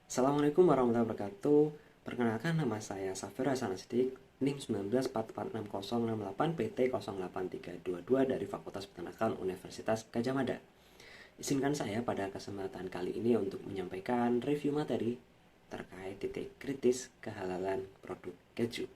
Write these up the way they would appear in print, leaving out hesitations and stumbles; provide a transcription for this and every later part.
Assalamualaikum warahmatullahi wabarakatuh. Perkenalkan, nama saya Safir Hasan Asdik, NIM 19446068 PT 08322 dari Fakultas Peternakan Universitas Gadjah Mada. Izinkan saya pada kesempatan kali ini untuk menyampaikan review materi terkait titik kritis kehalalan produk keju.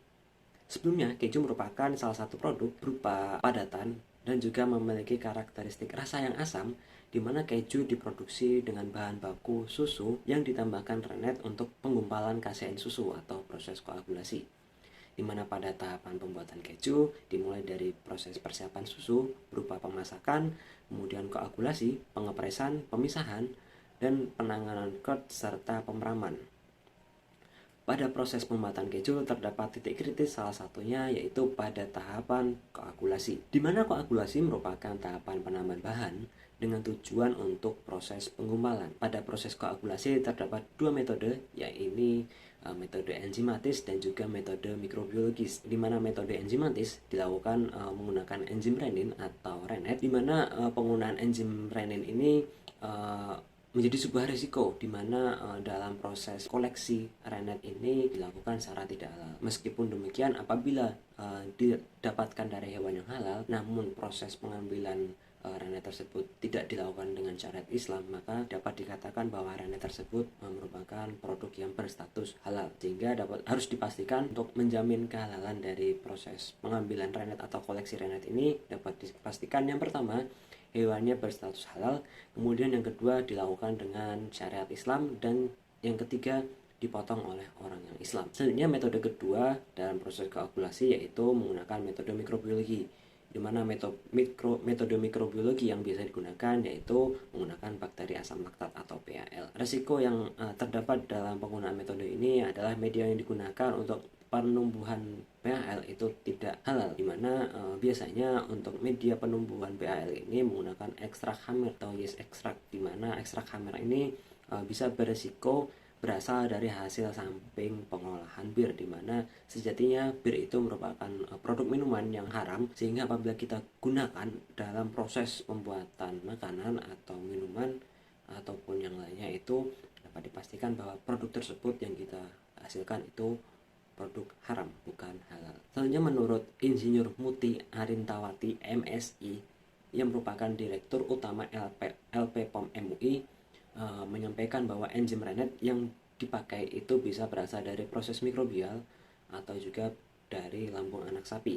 Sebelumnya, keju merupakan salah satu produk berupa padatan dan juga memiliki karakteristik rasa yang asam, di mana keju diproduksi dengan bahan baku susu yang ditambahkan rennet untuk penggumpalan kasein susu atau proses koagulasi. Di mana pada tahapan pembuatan keju dimulai dari proses persiapan susu berupa pemasakan, kemudian koagulasi, pengepresan, pemisahan, dan penanganan curd serta pemeraman. Pada proses pembuatan keju terdapat titik kritis, salah satunya yaitu pada tahapan koagulasi, di mana koagulasi merupakan tahapan penambahan bahan dengan tujuan untuk proses penggumpalan. Pada proses koagulasi terdapat dua metode, yaitu metode enzimatis dan juga metode mikrobiologis, di mana metode enzimatis dilakukan menggunakan enzim renin atau rennet, di mana penggunaan enzim renin ini menjadi sebuah risiko, di mana dalam proses koleksi rennet ini dilakukan secara tidak halal. Meskipun demikian, apabila didapatkan dari hewan yang halal, namun proses pengambilan rennet tersebut tidak dilakukan dengan syariat Islam, maka dapat dikatakan bahwa rennet tersebut merupakan produk yang berstatus halal. Sehingga harus dipastikan untuk menjamin kehalalan dari proses pengambilan rennet atau koleksi rennet ini dapat dipastikan, yang pertama, hewannya berstatus halal, kemudian yang kedua dilakukan dengan syariat Islam, dan yang ketiga dipotong oleh orang yang Islam. Selanjutnya, metode kedua dalam proses koagulasi yaitu menggunakan metode mikrobiologi, di mana metode mikrobiologi yang biasa digunakan yaitu menggunakan bakteri asam laktat atau BAL. Resiko yang terdapat dalam penggunaan metode ini adalah media yang digunakan untuk penumbuhan BAL itu tidak halal, dimana biasanya untuk media penumbuhan BAL ini menggunakan ekstrak hammer atau yeast extract, dimana ekstrak hammer ini bisa beresiko berasal dari hasil samping pengolahan bir, dimana sejatinya bir itu merupakan produk minuman yang haram, sehingga apabila kita gunakan dalam proses pembuatan makanan atau minuman ataupun yang lainnya, itu dapat dipastikan bahwa produk tersebut yang kita hasilkan itu produk haram, bukan halal. Selanjutnya, menurut Insinyur Muti Arintawati MSI yang merupakan Direktur Utama LP POM MUI, menyampaikan bahwa enzim rennet yang dipakai itu bisa berasal dari proses mikrobial atau juga dari lambung anak sapi.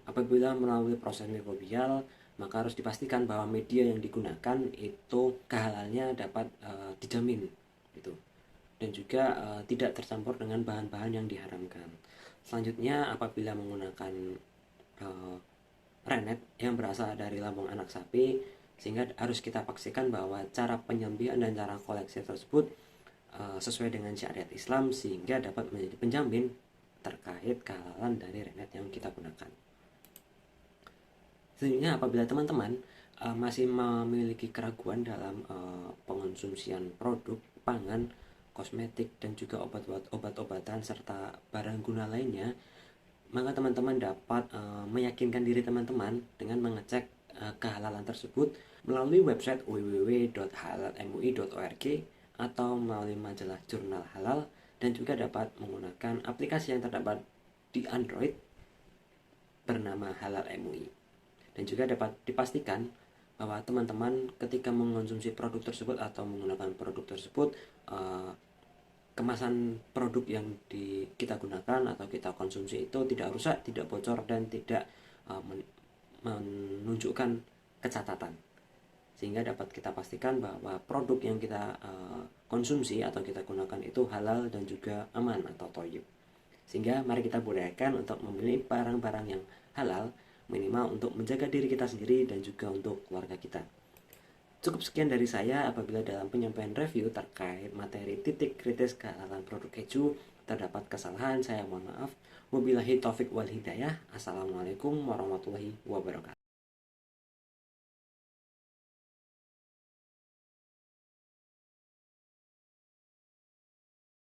Apabila melalui proses mikrobial, maka harus dipastikan bahwa media yang digunakan itu kehalalnya dapat dijamin gitu, dan juga tidak tercampur dengan bahan-bahan yang diharamkan. Selanjutnya, apabila menggunakan rennet yang berasal dari lambung anak sapi, sehingga harus kita pastikan bahwa cara penyembelihan dan cara koleksi tersebut sesuai dengan syariat Islam, sehingga dapat menjadi penjamin terkait kehalalan dari rennet yang kita gunakan. Selanjutnya, apabila teman-teman masih memiliki keraguan dalam pengonsumsian produk pangan, kosmetik, dan juga obat-obatan serta barang guna lainnya, maka teman-teman dapat meyakinkan diri teman-teman dengan mengecek kehalalan tersebut melalui website www.halalmui.org atau melalui majalah jurnal halal, dan juga dapat menggunakan aplikasi yang terdapat di Android bernama Halal MUI. Dan juga dapat dipastikan bahwa teman-teman ketika mengonsumsi produk tersebut atau menggunakan produk tersebut, kemasan produk yang kita gunakan atau kita konsumsi itu tidak rusak, tidak bocor, dan tidak menunjukkan kecacatan, sehingga dapat kita pastikan bahwa produk yang kita konsumsi atau kita gunakan itu halal dan juga aman atau thayyib. Sehingga mari kita budayakan untuk memilih barang-barang yang halal, minimal untuk menjaga diri kita sendiri dan juga untuk keluarga kita. Cukup sekian dari saya. Apabila dalam penyampaian review terkait materi titik kritis kehalalan produk keju terdapat kesalahan, saya mohon maaf. Wabillahi taufik wal hidayah. Assalamualaikum warahmatullahi wabarakatuh.